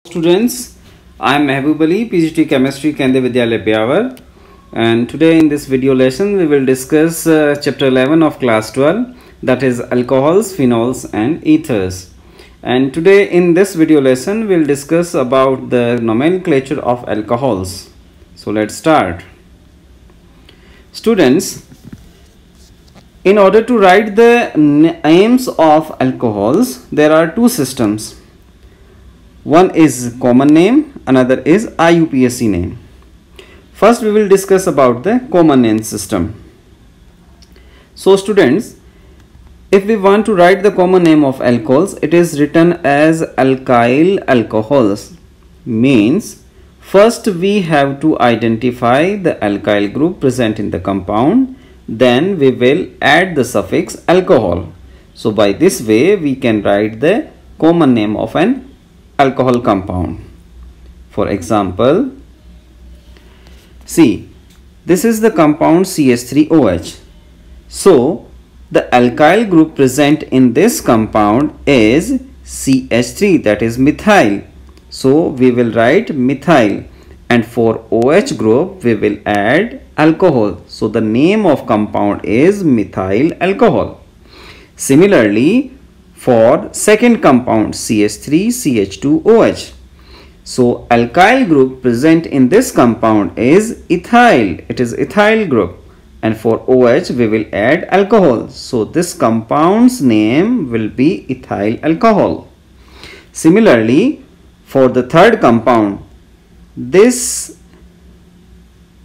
Students, I am Mehboob Ali, PGT Chemistry, Kendriya Vidyalaya Byawar, and today in this video lesson we will discuss chapter 11 of class 12, that is alcohols, phenols and ethers. And today in this video lesson we will discuss about the nomenclature of alcohols. So let's start. Students, in order to write the names of alcohols, there are two systems. One is common name, another is IUPAC name. First we will discuss about the common name system. So students, if we want to write the common name of alcohols, it is written as alkyl alcohols. Means first we have to identify the alkyl group present in the compound, then we will add the suffix alcohol. So by this way we can write the common name of an alcohol compound. For example, see, this is the compound CH3OH. So the alkyl group present in this compound is CH3, that is methyl. So we will write methyl, and for OH group we will add alcohol. So the name of compound is methyl alcohol. Similarly, for second compound CH3CH2OH. So alkyl group present in this compound is ethyl. It is ethyl group, and for OH we will add alcohol. So this compound's name will be ethyl alcohol. Similarly, for the third compound, this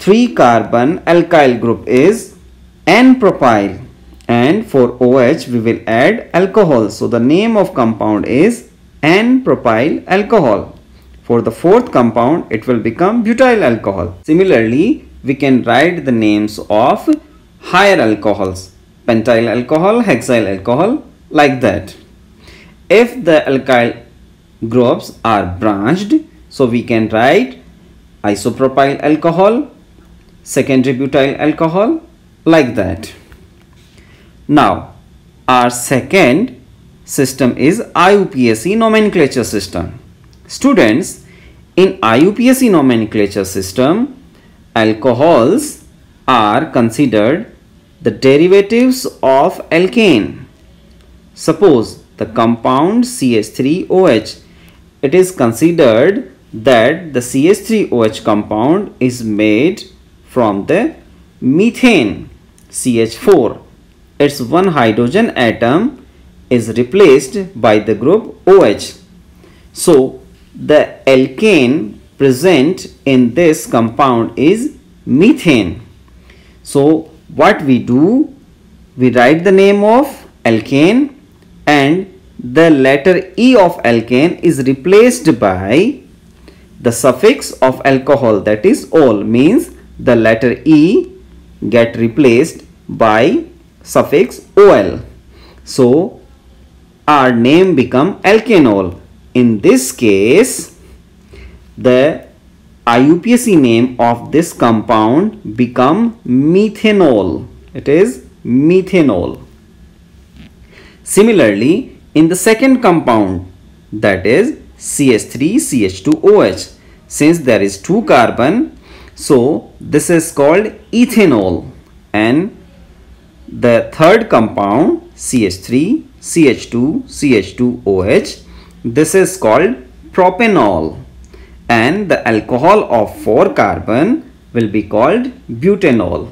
3-carbon alkyl group is N-propyl, and for OH we will add alcohol. So the name of compound is N-propyl alcohol. For the fourth compound it will become butyl alcohol. Similarly, we can write the names of higher alcohols, pentyl alcohol, hexyl alcohol, like that. If the alkyl groups are branched, so we can write isopropyl alcohol, secondary butyl alcohol, like that. Now, our second system is IUPAC nomenclature system. Students, in IUPAC nomenclature system, alcohols are considered the derivatives of alkane. Suppose the compound CH3OH, it is considered that the CH3OH compound is made from the methane CH4. Its one hydrogen atom is replaced by the group OH. So the alkane present in this compound is methane. So what we do, we write the name of alkane, and the letter E of alkane is replaced by the suffix of alcohol, that is ol. Means the letter E get replaced by suffix ol. So our name become alkanol. In this case, the IUPAC name of this compound become methanol. It is methanol. Similarly, in the second compound, that is CH3CH2OH, since there is 2 carbon, so this is called ethanol. And the third compound CH3CH2CH2OH, this is called propanol, and the alcohol of 4 carbon will be called butanol.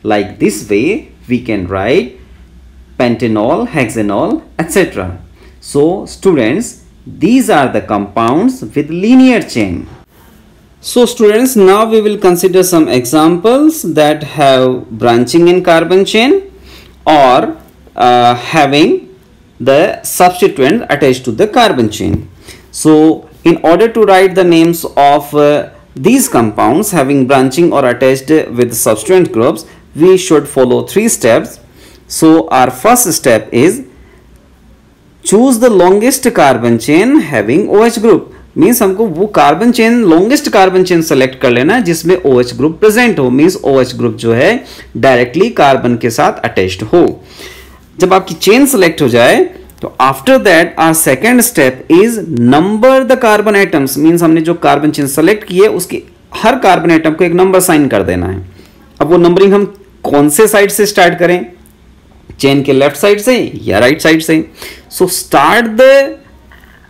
Like this way we can write pentanol, hexanol, etc. So students, these are the compounds with linear chain. So students, now we will consider some examples that have branching in carbon chain or having the substituent attached to the carbon chain. So in order to write the names of these compounds having branching or attached with substituent groups, we should follow 3 steps. So our first step is choose the longest carbon chain having OH group. Means हमको वो carbon chain, longest carbon chain select कर लेना जिसमें OH group present हो. Means OH group जो है directly carbon के साथ अटैच्ड हो. जब आपकी चेन सेलेक्ट हो जाए तो after that our second step is number the carbon atoms, means हमने जो कार्बन चेन सेलेक्ट किए उसकी हर कार्बन एटम को एक नंबर साइन कर देना है। अब वो नंबरिंग हम कौन से साइड से स्टार्ट करें, चेन के लेफ्ट साइड से या राइट साइड से? So start the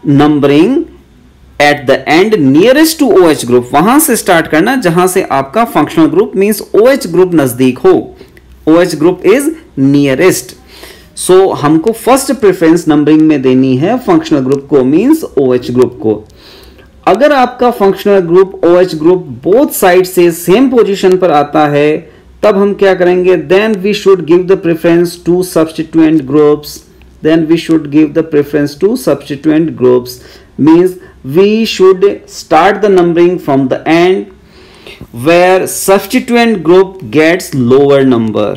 numbering at the end nearest to OH group, वहां से स्टार्ट करना जहां से आपका functional group means OH group नजदीक हो। OH group is nearest, so हमको फर्स्ट प्रेफरेंस नंबरिंग में देनी है फंक्शनल ग्रुप को, मींस OH ग्रुप को। अगर आपका functional group OH group both side से सेम पोजीशन पर आता है तब हम क्या करेंगे, then we should give the preference to substituent groups, then we should give the preference to substituent groups, means we should start the numbering from the end where substituent group gets lower number.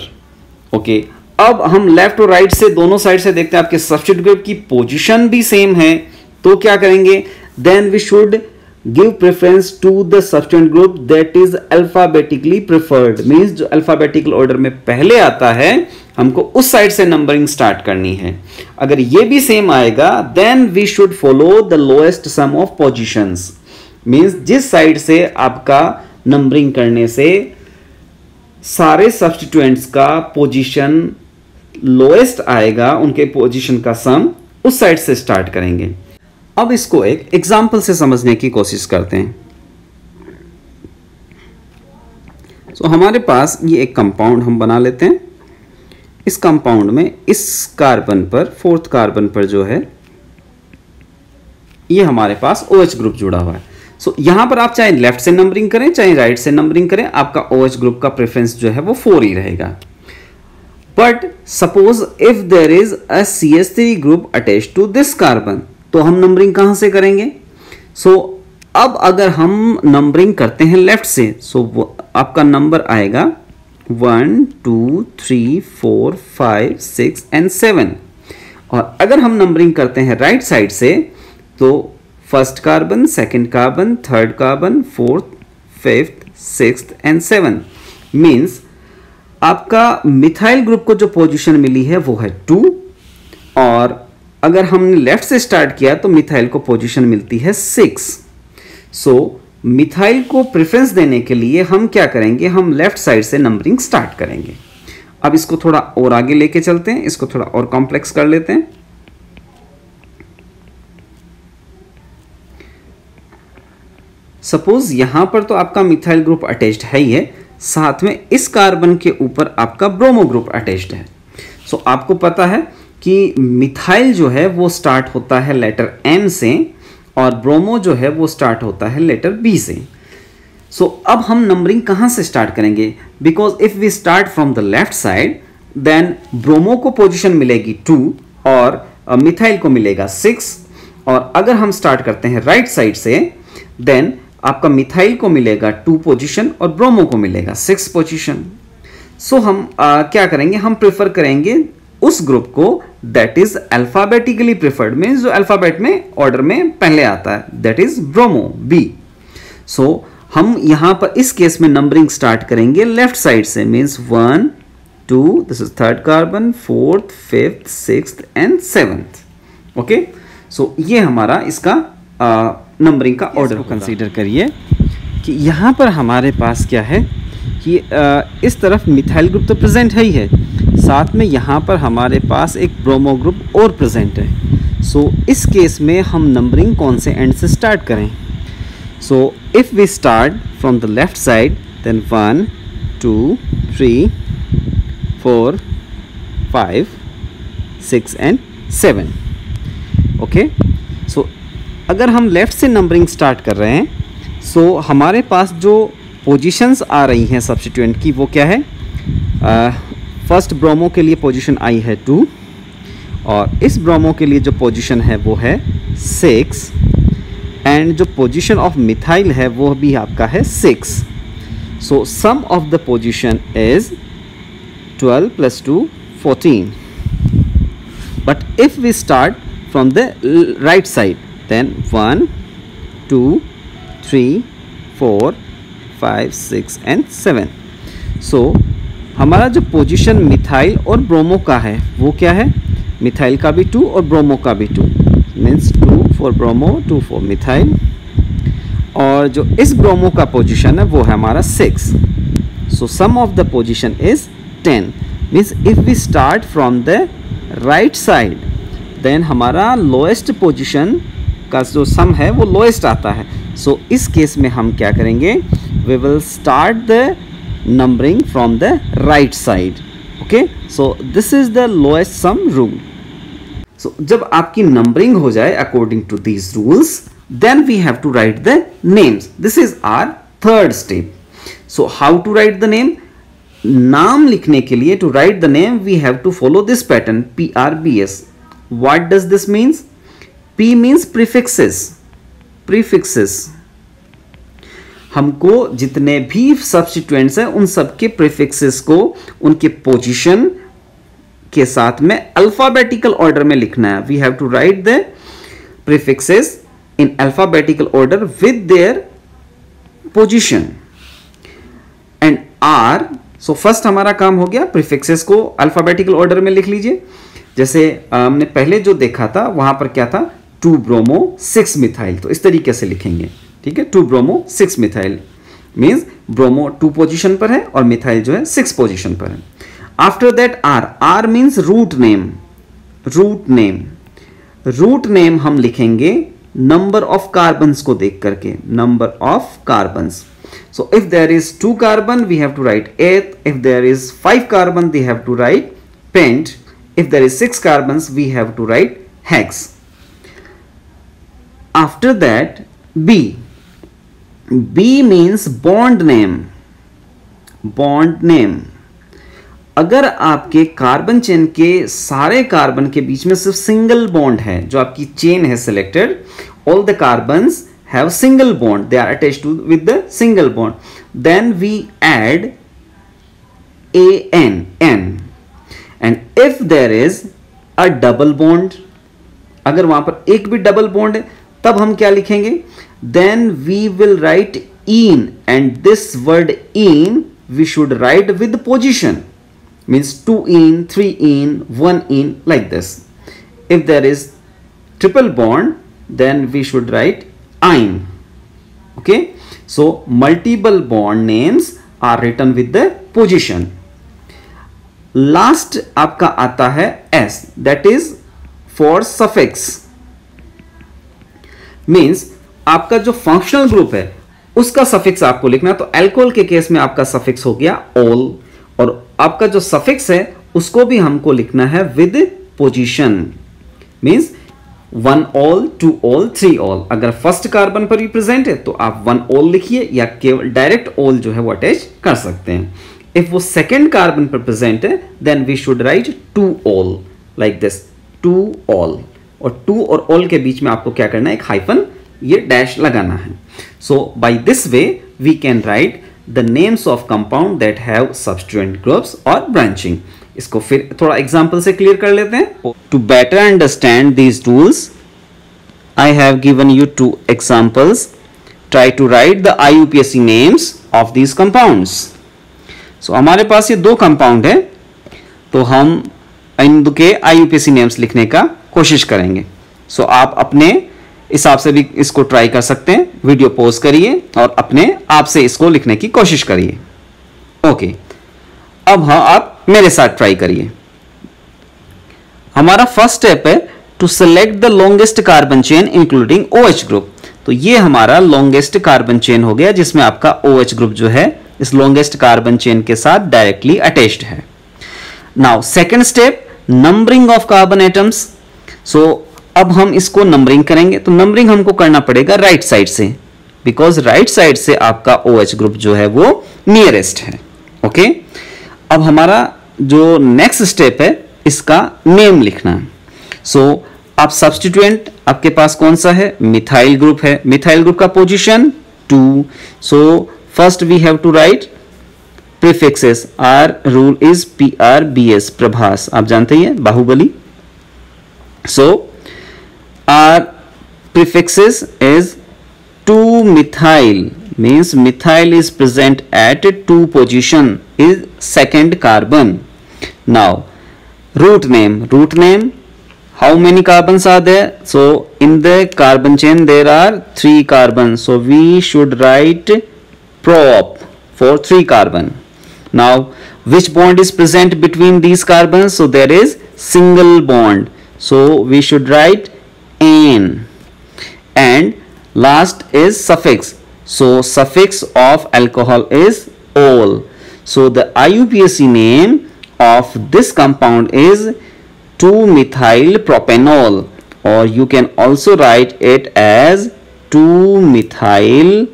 Okay, अब हम left और right से दोनों side से देखते हैं आपके substituent group की पोजीशन भी सेम है, तो क्या करेंगे, then we should give preference to the substituent group that is alphabetically preferred, means जो alphabetical order में पहले आता है हमको उस साइड से नंबरिंग स्टार्ट करनी है। अगर ये भी सेम आएगा then we should follow the lowest sum of positions, means जिस साइड से आपका नंबरिंग करने से सारे सब्स्टिट्यूएंट्स का पोजीशन लोएस्ट आएगा, उनके पोजीशन का सम उस साइड से स्टार्ट करेंगे। अब इसको एक एग्जांपल से समझने की कोशिश करते हैं। तो हमारे पास ये एक कंपाउंड हम बना लेते हैं। इस कंपाउंड में इस कार्बन पर, फोर्थ कार्बन पर जो है ये हमारे पास OH ग्रुप जुड़ा हुआ है। सो यहां पर आप चाहे लेफ्ट से नंबरिंग करें चाहे राइट से नंबरिंग करें, आपका OH ग्रुप का प्रेफरेंस जो है वो 4 ही रहेगा। But suppose if there is a CH3 group attached to this carbon, तो हम नंबरिंग कहां से करेंगे? सो अब अगर हम नंबरिंग करते हैं लेफ्ट से, सो आपका नंबर आएगा 1 2 3 4 5 6 एंड 7, और अगर हम नंबरिंग करते हैं राइट साइड से तो first carbon, second carbon, third carbon, fourth, fifth, sixth and 7, means आपका मिथाइल ग्रुप को जो पोजीशन मिली है वो है 2, और अगर हमने लेफ्ट से स्टार्ट किया तो मिथाइल को पोजीशन मिलती है 6। सो मिथाइल को प्रेफरेंस देने के लिए हम क्या करेंगे, हम लेफ्ट साइड से नंबरिंग स्टार्ट करेंगे। अब इसको थोड़ा और आगे लेके चलते हैं, इसको थोड़ा और कॉम्प्लेक्स कर लेते हैं। सपोज यहां पर तो आपका मिथाइल ग्रुप अटैच्ड है ही है, साथ में इस कार्बन के ऊपर आपका ब्रोमो ग्रुप अटैच्ड है। सो आपको पता है कि मिथाइल जो है वो स्टार्ट होता है लेटर M से और ब्रोमो जो है वो स्टार्ट होता है लेटर B से। सो अब हम नंबरिंग कहां से स्टार्ट करेंगे, because if we start from the left side then bromo को पोजीशन मिलेगी 2 और मिथाइल को मिलेगा 6, और अगर हम स्टार्ट करते हैं राइट साइड से देन आपका मिथाइल को मिलेगा 2 पोजीशन और ब्रोमो को मिलेगा 6 पोजीशन। सो हम क्या करेंगे, हम प्रेफर करेंगे उस ग्रुप को that is alphabetically preferred, means जो अल्फाबेट में ऑर्डर में पहले आता है, that is bromo B। So हम यहां पर इस केस में नंबरिंग स्टार्ट करेंगे लेफ्ट साइड से, means 1 2, this is third carbon, fourth, fifth, sixth and 7th। Okay, so ये हमारा इसका नंबरिंग का ऑर्डर कंसीडर करिए कि यहां पर हमारे पास क्या है कि इस तरफ मिथाइल ग्रुप तो प्रेजेंट है ही है, साथ में यहाँ पर हमारे पास एक ब्रोमो ग्रुप और प्रेजेंट है। सो इस केस में हम नंबरिंग कौन से एंड से स्टार्ट करें? So if we start from the left side then 1 2 3 4 5 6 and 7। Okay, so अगर हम लेफ्ट से नंबरिंग स्टार्ट कर रहे हैं, सो हमारे पास जो पोजीशंस आ रही हैं सब्स्टिट्यूएंट की वो क्या है, फर्स्ट ब्रोमो के लिए पोजीशन आई है 2, और इस ब्रोमो के लिए जो पोजीशन है वो है 6, एंड जो पोजीशन ऑफ मिथाइल है वो भी आपका है 6। So sum of the position is 12 + 2 14। But if we start from the right side then 1 2 3 4 5 6 and 7। So हमारा जो पोजीशन मिथाइल और ब्रोमो का है वो क्या है, मिथाइल का भी 2 और ब्रोमो का भी 2, means 2 for bromo 2 for methyl. और जो इस ब्रोमो का पोजीशन है वो है हमारा 6, so sum of the position is 10, means if we start from the right side then हमारा लोएस्ट पोजीशन का जो सम है वो लोएस्ट आता है। सो इस केस में हम क्या करेंगे, we will start the numbering from the right side. Okay, so this is the lowest sum rule. So जब आपकी नंबरिंग हो जाए according to these rules, then we have to write the names. This is our third step. So how to write the name? नाम लिखने के लिए to write the name we have to follow this pattern PRBS. What does this means? P means prefixes. Prefixes. हमको जितने भी substituents हैं उन सबके prefixes को उनके position के साथ में alphabetical order में लिखना है. We have to write the prefixes in alphabetical order with their position and R. So first हमारा काम हो गया prefixes को alphabetical order में लिख लीजिए। जैसे हमने पहले जो देखा था वहां पर क्या था, 2 ब्रोमो 6 मिथाइल, तो इस तरीके से लिखेंगे। ठीक है, 2 bromo 6 methyl means bromo 2 position पर है और मिथाइल जो है 6 पोजीशन पर है। After that R means root name. Root name, root name हम लिखेंगे नंबर ऑफ कार्बन्स को देख करके, number of carbons. So if there is 2 carbon we have to write 8, if there is 5 carbon we have to write pent, if there is 6 carbons we have to write hex. After that B means bond name. Bond name, अगर आपके carbon chain के सारे carbon के बीच में सिर्फ single bond है, जो आपकी चेन है selected, all the carbons have single bond, they are attached to with the single bond, then we add AN, N, and if there is a double bond, अगर वहां पर एक भी डबल बॉन्ड है तब हम क्या लिखेंगे, then we will write ene, and this word ene we should write with position, means 2 in, 3 in, 1 in, like this. If there is triple bond, then we should write "-ine". Okay, so multiple bond names are written with the position. Last आपका आता है S, that is for suffix. Means आपका जो functional group है उसका suffix आपको लिखना, तो alcohol के केस में आपका suffix हो गया "-ol", और आपका जो सफिक्स है उसको भी हमको लिखना है with position, means 1 all, 2 all, 3 all. अगर फर्स्ट कार्बन पर रिप्रेजेंट है तो आप 1 ऑल लिखिए, या केवल डायरेक्ट ऑल जो है वो अटैच कर सकते हैं। इफ वो सेकेंड कार्बन पर प्रेजेंट है then we should write 2 ol, like this, 2 ol, और 2 और ऑल के बीच में आपको क्या करना है, एक हाइफन, ये डैश लगाना है। So by this way we can write the names of compound that have substituent groups or branching. इसको फिर थोड़ा एग्जांपल से क्लियर कर लेते हैं। To better understand these tools, I have given you 2 examples. Try to write the IUPAC names of these compounds. So हमारे पास ये 2 compound है, तो हम इन दो के IUPAC नेम्स लिखने का कोशिश करेंगे। So आप अपने हिसाब से भी इसको ट्राई कर सकते हैं, वीडियो पॉज करिए और अपने आप से इसको लिखने की कोशिश करिए। ओके, अब हाँ आप मेरे साथ ट्राई करिए। हमारा फर्स्ट स्टेप है to select the longest carbon chain including OH group. तो ये हमारा लॉन्गेस्ट कार्बन चेन हो गया जिसमें आपका OH ग्रुप जो है इस लॉन्गेस्ट कार्बन चेन के साथ डायरेक्टली अटैच्ड है। Now second step, numbering of carbon atoms. So अब हम इसको नंबरिंग करेंगे, तो नंबरिंग हमको करना पड़ेगा राइट साइड से, बिकॉज राइट साइड से आपका OH ग्रुप जो है वो नियरेस्ट है। ओके, अब हमारा जो नेक्स्ट स्टेप है इसका नेम लिखना है। सो आप सब्स्टिट्यूएंट आपके पास कौन सा है, मिथाइल ग्रुप है, मिथाइल ग्रुप का position 2। So first we have to write prefixes, our rule is PRBS, Prabhas, आप जानते ही हैं, बाहुबली। सो our prefixes is 2-methyl, means methyl is present at 2 position, is second carbon. Now root name How many carbons are there? So in the carbon chain there are 3 carbons, so we should write prop for 3 carbon. Now which bond is present between these carbons? So there is single bond, so we should write N. And last is suffix, so suffix of alcohol is ol. So the IUPAC name of this compound is 2-methyl propanol, or you can also write it as 2-methyl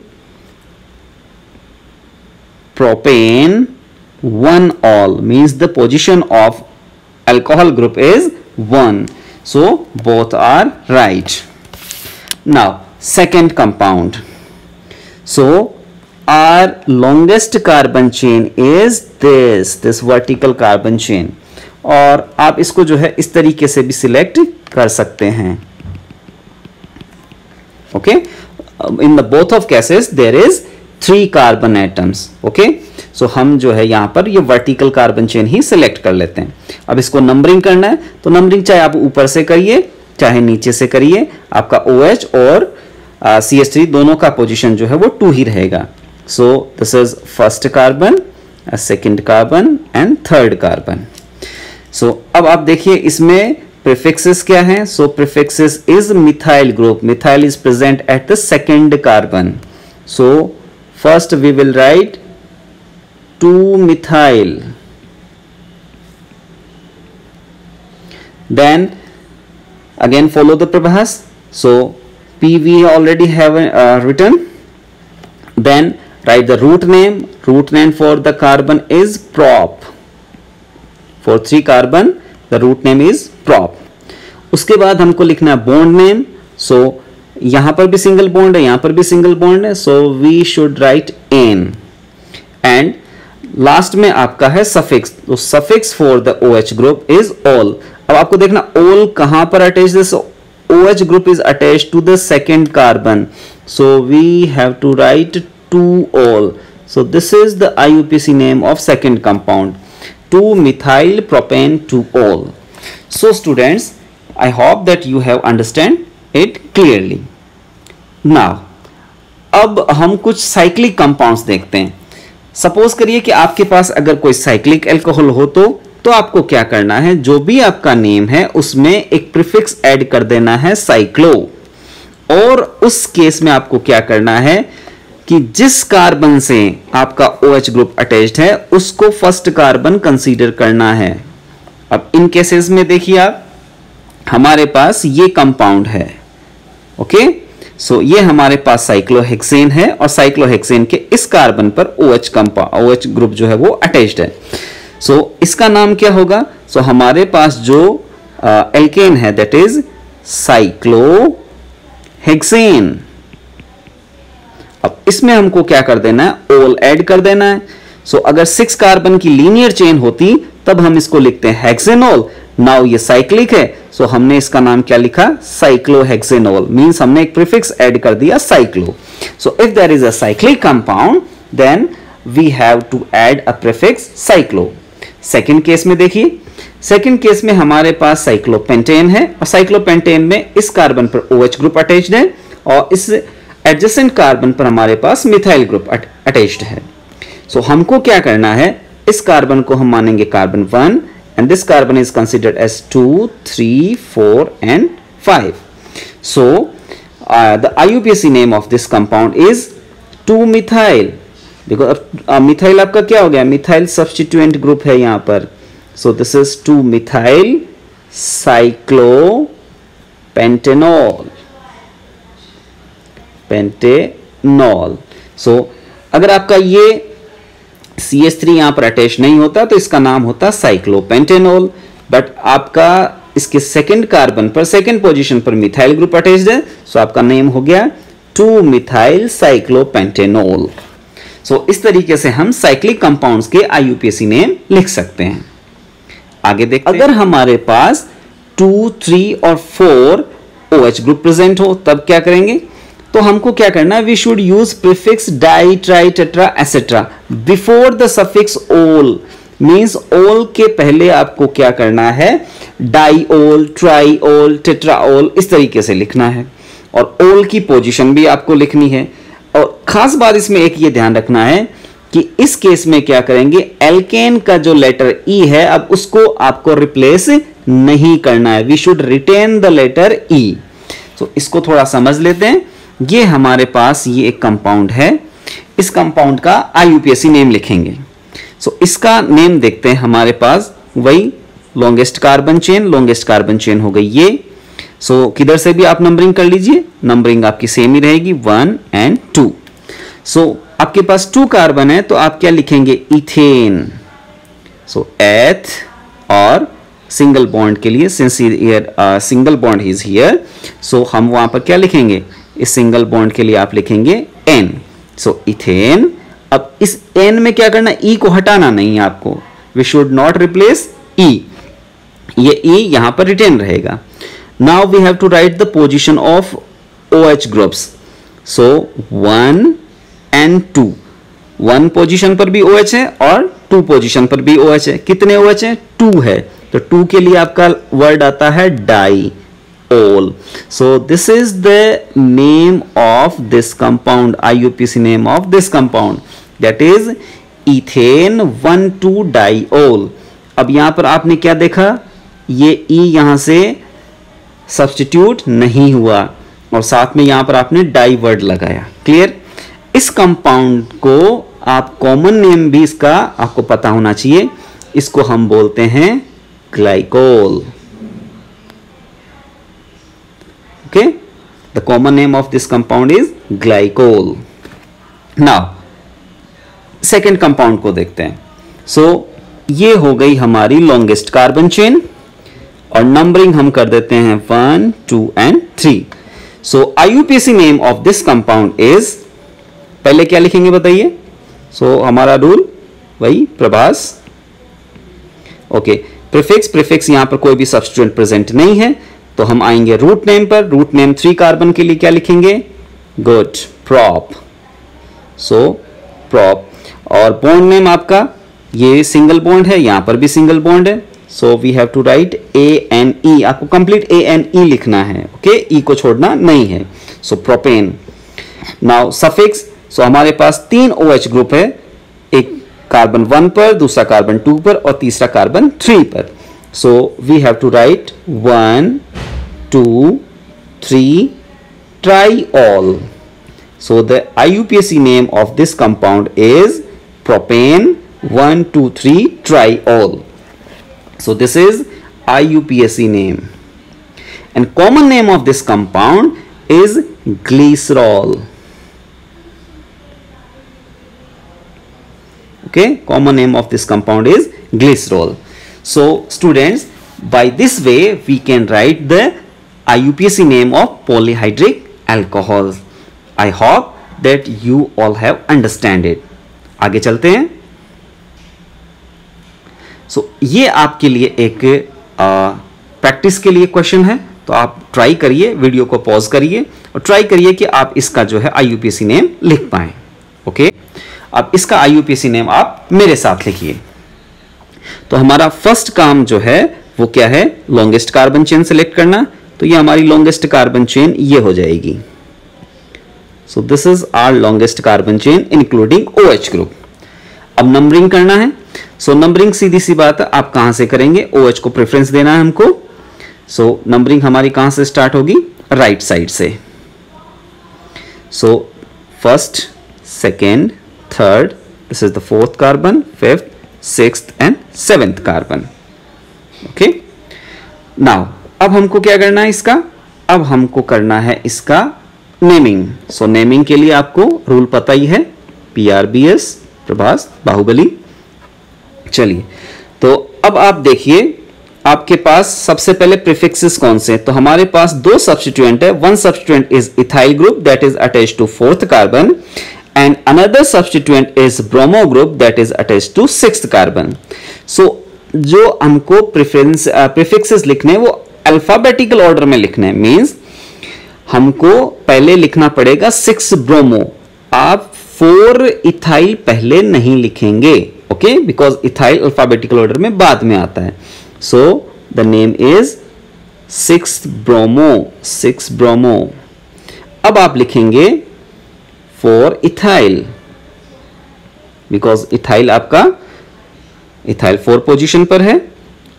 propane 1-ol, means the position of alcohol group is 1. So both are right. Now second compound. So our longest carbon chain is this vertical carbon chain, और आप इसको जो है इस तरीके से भी select कर सकते हैं. Okay, in the both of cases there is 3 carbon atoms. Okay, so हम जो है यहां पर ये वर्टिकल कार्बन चेन ही सिलेक्ट कर लेते हैं. अब इसको नंबरिंग करना है, तो नंबरिंग चाहे आप ऊपर से करिए चाहे नीचे से करिए, आपका OH और CH3 दोनों का पोजीशन जो है वो 2 ही रहेगा. So this is first carbon, second carbon and third carbon. So अब आप देखिए इसमें प्रीफिक्सेस क्या हैं. So prefixes is methyl group. Methyl is present at the second carbon. So first we will write 2-methyl. Then again follow the Prabhas. So P we already have written. Then write the root name. Root name for the carbon is prop. For 3 carbon the root name is prop. उसके बाद हमको लिखना है bond name. So यहां पर भी single bond है, यहां पर भी सिंगल बॉन्ड है, so we should write N. And last में आपका है सफिक्स. तो suffix for the OH group is ol. अब आपको देखना ol कहां पर अटैच है. सो OH group is attached to the second carbon, so we have to write 2-ol. So this is the IUPAC name of second compound, 2-methyl propane 2-ol. So students, I hope that you have understand it clearly. Now अब हम कुछ cyclic compounds देखते हैं. Suppose करिए कि आपके पास अगर कोई साइक्लिक अल्कोहल हो तो आपको क्या करना है, जो भी आपका नेम है उसमें एक प्रीफिक्स ऐड कर देना है साइक्लो. और उस केस में आपको क्या करना है कि जिस कार्बन से आपका OH ग्रुप अटैच्ड है उसको फर्स्ट कार्बन कंसीडर करना है. अब इन केसेस में देखिए आप, हमारे पास ये कंपाउंड है. ओके, सो ये हमारे पास साइक्लोहेक्सेन है और साइक्लोहेक्सेन के इस कार्बन पर OH ग्रुप जो है वो अटैच्ड है. सो इसका नाम क्या होगा. सो हमारे पास जो एल्केन है दैट इज साइक्लोहेक्सेन. अब इसमें हमको क्या कर देना है, ओल ऐड कर देना है. सो अगर 6 कार्बन की लीनियर चेन होती तब हम इसको लिखते हैं हेक्सेनोल. नाउ ये साइक्लिक है, सो हमने इसका नाम क्या लिखा, साइक्लोहेक्सेनोल. मींस हमने एक प्रीफिक्स ऐड कर दिया cyclo. So if there is a cyclic compound then we have to add a prefix cyclo. Second case में देखिए, सेकंड केस में हमारे पास साइक्लोपेंटेन है और साइक्लोपेंटेन में इस कार्बन पर OH ग्रुप अटैच्ड है और इस एडजेसेंट कार्बन पर हमारे पास मिथाइल ग्रुप अटैच्ड है. सो हमको क्या करना है, इस कार्बन को हम मानेंगे carbon 1 and this carbon is considered as 2, 3, 4 and 5. So the IUPAC name of this compound is 2-methyl, because methyl आपका क्या हो गया, मिथाइल सब्स्टिट्यूएंट ग्रुप है यहां पर. सो दिस इज 2-methyl cyclopentanol. सो अगर आपका ये CH3 यहां पर अटैच नहीं होता तो इसका नाम होता साइक्लोपेंटेनॉल. बट आपका इसके सेकंड कार्बन पर सेकंड पोजीशन पर मिथाइल ग्रुप अटैच्ड है, सो आपका नेम हो गया 2-methyl cyclopentanol. सो इस तरीके से हम साइक्लिक कंपाउंड्स के IUPAC नेम लिख सकते हैं. आगे देखते हैं, अगर हमारे पास 2, 3 और 4 OH ग्रुप प्रेजेंट हो तब क्या करेंगे. तो हमको क्या करना है, we should use prefix di, tri, tetra etcetera before the suffix ol. Means ol के पहले आपको क्या करना है, डाइओल, ट्राइओल, टेट्राओल इस तरीके से लिखना है, और ओल की पोजीशन भी आपको लिखनी है। और खास बात इसमें एक ये ध्यान रखना है कि इस केस में क्या करेंगे, एल्केन का जो लेटर ई है अब उसको आपको रिप्लेस नहीं करना है, we should retain the letter E. तो इसको थोड़ा समझ लेते हैं। ये हमारे पास ये एक कंपाउंड है, इस कंपाउंड का आईयूपीएसी नेम लिखेंगे। सो इसका नेम देखते हैं, हमारे पास वही लॉन्गेस्ट कार्बन चेन हो गई ये। सो किधर से भी आप नंबरिंग कर लीजिए, नंबरिंग आपकी सेम ही रहेगी 1 और 2। सो आपके पास 2 कार्बन है तो आप क्या लिखेंगे, इथेन। सो एथ और सिंगल बॉन्ड के लिए, since single bond is here, so हम वहां पर क्या लिखेंगे, इस सिंगल बॉन्ड के लिए आप लिखेंगे एन। सो इथेन। अब इस एन में क्या करना, ई को हटाना नहीं है आपको, we should not replace E, ये ई यहां पर रिटेन रहेगा। Now we have to write the position of OH groups. So 1 और 2, 1 पोजीशन पर भी OH है और 2 पोजीशन पर भी OH है। कितने OH है, 2 है, तो 2 के लिए आपका वर्ड आता है diol. So this is the name of this compound, IUPAC name of this compound, that is ethane 1,2-डाइओल। अब यहां पर आपने क्या देखा, ये ई यहां से सब्स्टिट्यूट नहीं हुआ और साथ में यहां पर आपने डाई वर्ड लगाया। क्लियर। इस कंपाउंड को आप कॉमन नेम भी इसका आपको पता होना चाहिए, इसको हम बोलते हैं glycol. Okay, the common name of this compound is glycol. Now second compound को देखते हैं। सो ये हो गई हमारी लॉन्गेस्ट कार्बन चेन और नंबरिंग हम कर देते हैं 1, 2 और 3। सो IUPAC name of this compound is, पहले क्या लिखेंगे बताइए। सो हमारा रूल वही प्रभास। ओके, प्रीफिक्स यहां पर कोई भी सब्स्टिट्यूएंट प्रेजेंट नहीं है तो हम आएंगे रूट नेम पर। रूट नेम 3 कार्बन के लिए क्या लिखेंगे, गुड, प्रॉप। सो प्रॉप। और बॉन्ड नेम आपका ये सिंगल बॉन्ड है, यहां पर भी सिंगल बॉन्ड है, so we have to write ANE। आपको कंप्लीट ANE लिखना है, ओके, ई को छोड़ना नहीं है। So propane. Now suffix. So हमारे पास 3 OH ग्रुप है, एक कार्बन 1 पर, दूसरा कार्बन 2 पर और तीसरा कार्बन 3 पर। So we have to write 1, 2, 3 triol. So the IUPAC name of this compound is propane 1, 2, 3 triol. So this is IUPAC name, and common name of this compound is glycerol. Okay, common name of this compound is glycerol. So students, by this way we can write the IUPAC name of polyhydric alcohols. I hope that you all have understand it. आगे चलते हैं। सो ये आपके लिए एक practice के लिए question है, तो आप ट्राई करिए, वीडियो को पॉज करिए और ट्राई करिए कि आप इसका जो है IUPAC नेम लिख पाएं। ओके, अब इसका IUPAC नेम आप मेरे साथ लिखिए। तो हमारा फर्स्ट काम जो है वो क्या है, लॉन्गेस्ट कार्बन चेन सेलेक्ट करना। तो ये हमारी लॉन्गेस्ट कार्बन चेन ये हो जाएगी। So this is our longest carbon chain including OH group. अब नंबरिंग करना है। So नंबरिंग सीधी सी बात है, आप कहां से करेंगे, OH को प्रेफरेंस देना है हमको। So नंबरिंग हमारी कहां से स्टार्ट होगी, राइट साइड से। So first, second, third, this is the 4th carbon, 5th, 6th and 7th carbon. Okay, now अब हमको क्या करना है इसका, अब हमको करना है इसका नेमिंग। सो नेमिंग के लिए आपको रूल पता ही है, PRBS, प्रभास, बाहुबली। चलिए, तो अब आप देखिए आपके पास सबसे पहले प्रीफिक्सेस कौन से, तो हमारे पास 2 सब्स्टिट्यूएंट है। One substituent is ethyl group that is attached to 4th carbon and another substituent is bromo group that is attached to 6th carbon. So जो हमको प्रीफिक्सेस लिखने वो अल्फाबेटिकल ऑर्डर में लिखने, मींस हमको पहले लिखना पड़ेगा 6 ब्रोमो, आप 4 इथाइल पहले नहीं लिखेंगे। Okay, because ethyl alphabetical order में बाद में आता है. So the name is 6-bromo. अब आप लिखेंगे फॉर इथाइल, बिकॉज इथाइल आपका इथाइल 4 पोजीशन पर है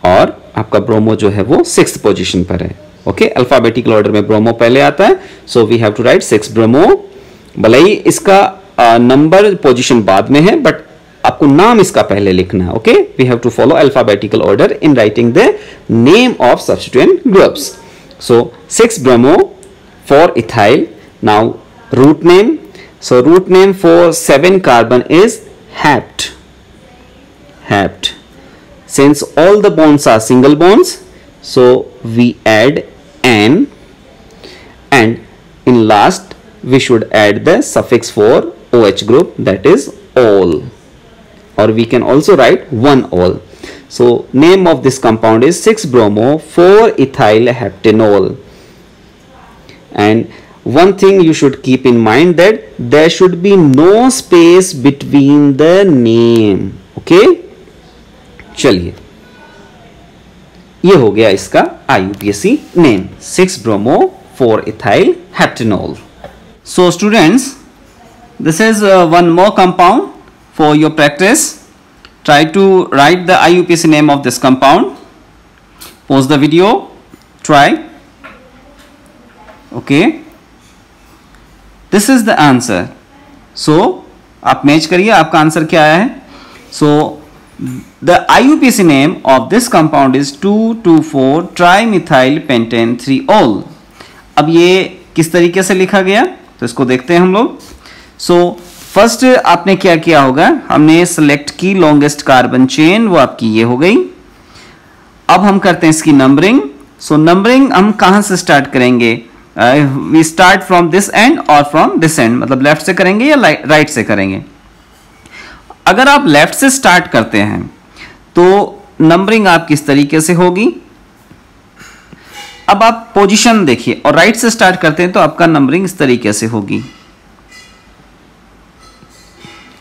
और आपका ब्रोमो जो है वो 6th पोजीशन पर है. ओके, अल्फाबेटिकल ऑर्डर में ब्रोमो पहले आता है, so we have to write 6-bromo. भले ही इसका नंबर पोजीशन बाद में है, बट आपको नाम इसका पहले लिखना है. Okay, we have to follow alphabetical order in writing the name of substituent groups. So 6-bromo for ethyl. Now root name. So root name for 7 carbon is hapt. Since all the bonds are single bonds, so we add n, and in last we should add the suffix for OH group, that is ol, or we can also write 1-ol. So name of this compound is 6-bromo 4-ethyl heptanol. And one thing you should keep in mind that there should be no space between the name. Okay, चलिए, ये हो गया इसका IUPAC name 6-bromo 4-ethyl heptanol. So students, this is one more compound for your practice. Try to write the IUPAC name of this compound. Pause the video. Try. Okay. This is the answer. So आप match करिए, आपका answer क्या आया है. So the IUPAC name of this compound is 2,2,4-trimethyl-pentane-3-ol. अब ये किस तरीके से लिखा गया तो इसको देखते हैं हम लोग. सो फर्स्ट आपने क्या किया होगा, हमने सेलेक्ट की लॉन्गेस्ट कार्बन चेन, वो आपकी ये हो गई. अब हम करते हैं इसकी नंबरिंग. सो नंबरिंग हम कहां से स्टार्ट करेंगे, we start from this end और फ्रॉम दिस एंड, मतलब लेफ्ट से करेंगे या राइट से करेंगे. अगर आप लेफ्ट से स्टार्ट करते हैं तो नंबरिंग आप किस तरीके से होगी. अब आप पोजीशन देखिए, और राइट से स्टार्ट करते हैं तो आपका नंबरिंग इस तरीके से होगी.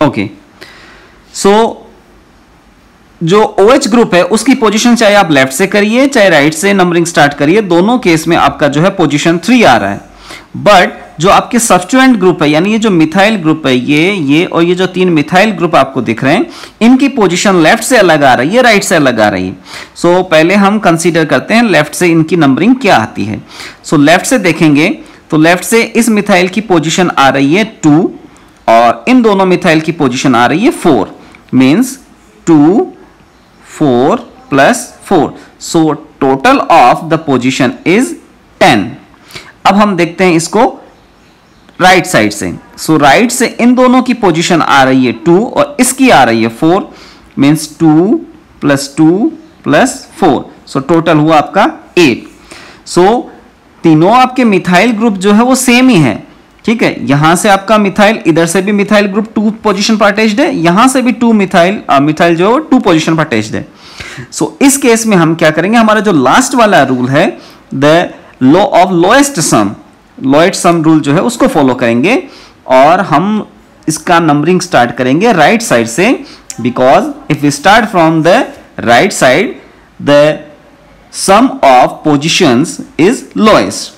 ओके, सो जो OH ग्रुप है उसकी पोजीशन चाहे आप लेफ्ट से करिए चाहे राइट से नंबरिंग स्टार्ट करिए, दोनों केस में आपका जो है पोजीशन 3 आ रहा है. बट जो आपके सब्स्टिट्यूएंट ग्रुप है, यानी ये जो मिथाइल ग्रुप है, ये और ये जो 3 मिथाइल ग्रुप आपको दिख रहे हैं, इनकी पोजीशन लेफ्ट से अलग आ रही है, राइट से अलग आ रही है. सो पहले हम कंसीडर करते हैं लेफ्ट से इनकी नंबरिंग क्या आती है. सो लेफ्ट से देखेंगे तो लेफ्ट से इस मिथाइल की पोजीशन आ रही है 2 और इन दोनों मिथाइल की पोजीशन आ रही है 4. Means 2 4 plus 4. So total of the position is 10. अब हम देखते हैं इसको राइट साइड से. सो राइट से इन दोनों की पोजीशन आ रही है 2 और इसकी आ रही है 4. Means 2 plus 2 plus 4. So total हुआ आपका 8. सो तीनों आपके मिथाइल ग्रुप जो है वो सेम ही है. ठीक है, यहां से आपका मिथाइल, इधर से भी मिथाइल ग्रुप 2 पोजीशन पर अटैच्ड है, यहां से भी 2 मिथाइल जो 2 पोजीशन पर अटैच्ड है. सो इस केस में हम क्या करेंगे, हमारा जो लास्ट वाला रूल है the law of lowest sum rule जो है उसको फॉलो करेंगे और हम इसका नंबरिंग स्टार्ट करेंगे राइट साइड से. Because if we start from the right side the sum of positions is lowest.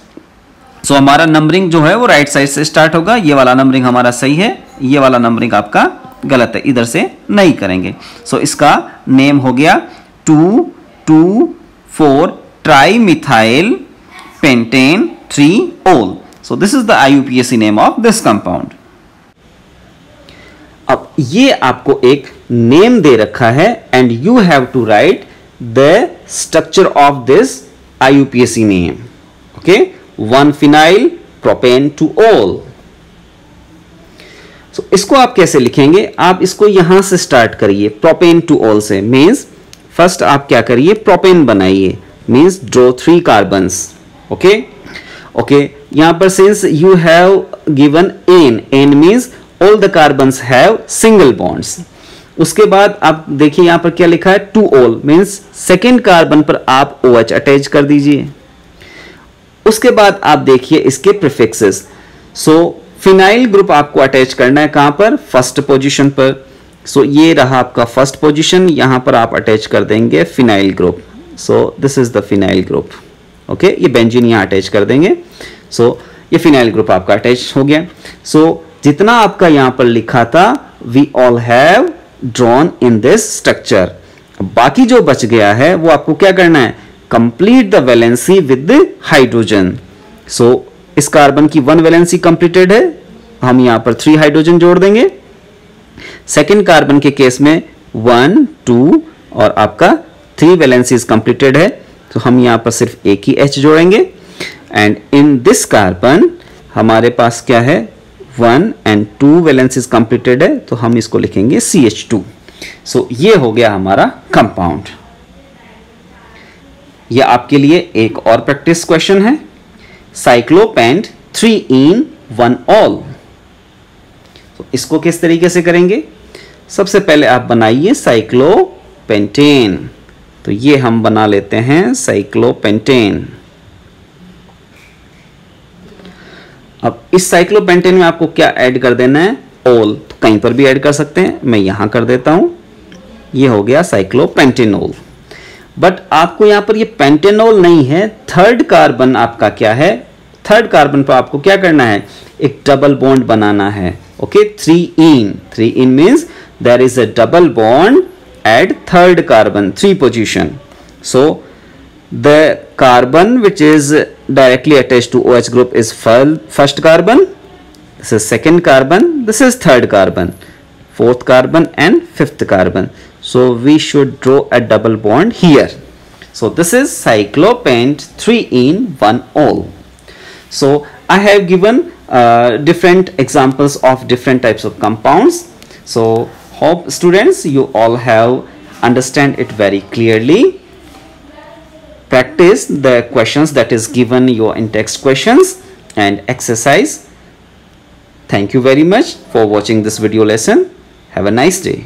So हमारा नंबरिंग जो है वो राइट साइड से स्टार्ट होगा. ये वाला नंबरिंग हमारा सही है, ये वाला नंबरिंग आपका गलत है, इधर से नहीं करेंगे. सो इसका नेम हो गया 2,2,4-trimethyl-pentane-3-ol. So this is the IUPAC name of this compound. अब ये आपको एक नेम दे रखा है and you have to write the structure of this IUPAC name. Okay, 1-phenyl propane 2-ol. So, इसको आप कैसे लिखेंगे, आप इसको यहां से स्टार्ट करिए प्रोपेन 2-ol से. मीन्स फर्स्ट आप क्या करिए, प्रोपेन बनाइए. Means draw 3 carbons. ओके, यहां पर since you have given an means all the carbons have single bonds. उसके बाद आप देखिए यहां पर क्या लिखा है 2-ol मीन्स सेकेंड कार्बन पर आप OH अटैच कर दीजिए. उसके बाद आप देखिए इसके प्रीफिक्सेस. सो फिनाइल ग्रुप आपको अटैच करना है कहां पर, फर्स्ट पोजीशन पर. सो ये रहा आपका फर्स्ट पोजीशन, यहाँ पर आप अटैच कर देंगे phenyl group. So this is the phenyl group, okay, ये बेंजीन यहाँ अटैच कर देंगे। सो ये फिनाइल ग्रुप आपका अटैच हो गया। सो जितना आपका यहाँ पर लिखा था we all have drawn in this structure, बाकी जो बच गया है वो आपको क्या करना है, complete the valency with hydrogen. So इस कार्बन की 1 वैलेंसी कंप्लीटेड है, हम यहां पर 3 हाइड्रोजन जोड़ देंगे। सेकेंड कार्बन के केस में 1 2 और आपका 3 वैलेंसीज कंप्लीटेड है, तो हम यहां पर सिर्फ एक ही H जोड़ेंगे। एंड इन दिस कार्बन हमारे पास क्या है, 1 and 2 वैलेंसीज कंप्लीटेड है, तो हम इसको लिखेंगे CH2। सो ये हो गया हमारा कंपाउंड। ये आपके लिए एक और प्रैक्टिस क्वेश्चन है, साइक्लोपेंट 3 in 1 all। तो इसको किस तरीके से करेंगे, सबसे पहले आप बनाइए साइक्लोपेंटेन। तो ये हम बना लेते हैं साइक्लोपेंटेन। अब इस साइक्लोपेंटेन में आपको क्या ऐड कर देना है, ओल। तो कहीं पर भी ऐड कर सकते हैं, मैं यहां कर देता हूं, ये हो गया साइक्लोपेंटेनोल। बट आपको यहां पर ये पेंटेनोल नहीं है, थर्ड कार्बन आपका क्या है, थर्ड कार्बन पर आपको क्या करना है, एक डबल बॉन्ड बनाना है। Okay, 3 in means there is a double bond at third carbon, 3 position. So the carbon which is directly attached to OH group is first carbon, this is second carbon, this is third carbon, fourth carbon and fifth carbon. So we should draw a double bond here. So this is cyclopent 3 in 1 all. So I have given different examples of different types of compounds. So hope students you all have understand it very clearly. Practice the questions that is given your in text questions and exercise. Thank you very much for watching this video lesson. Have a nice day.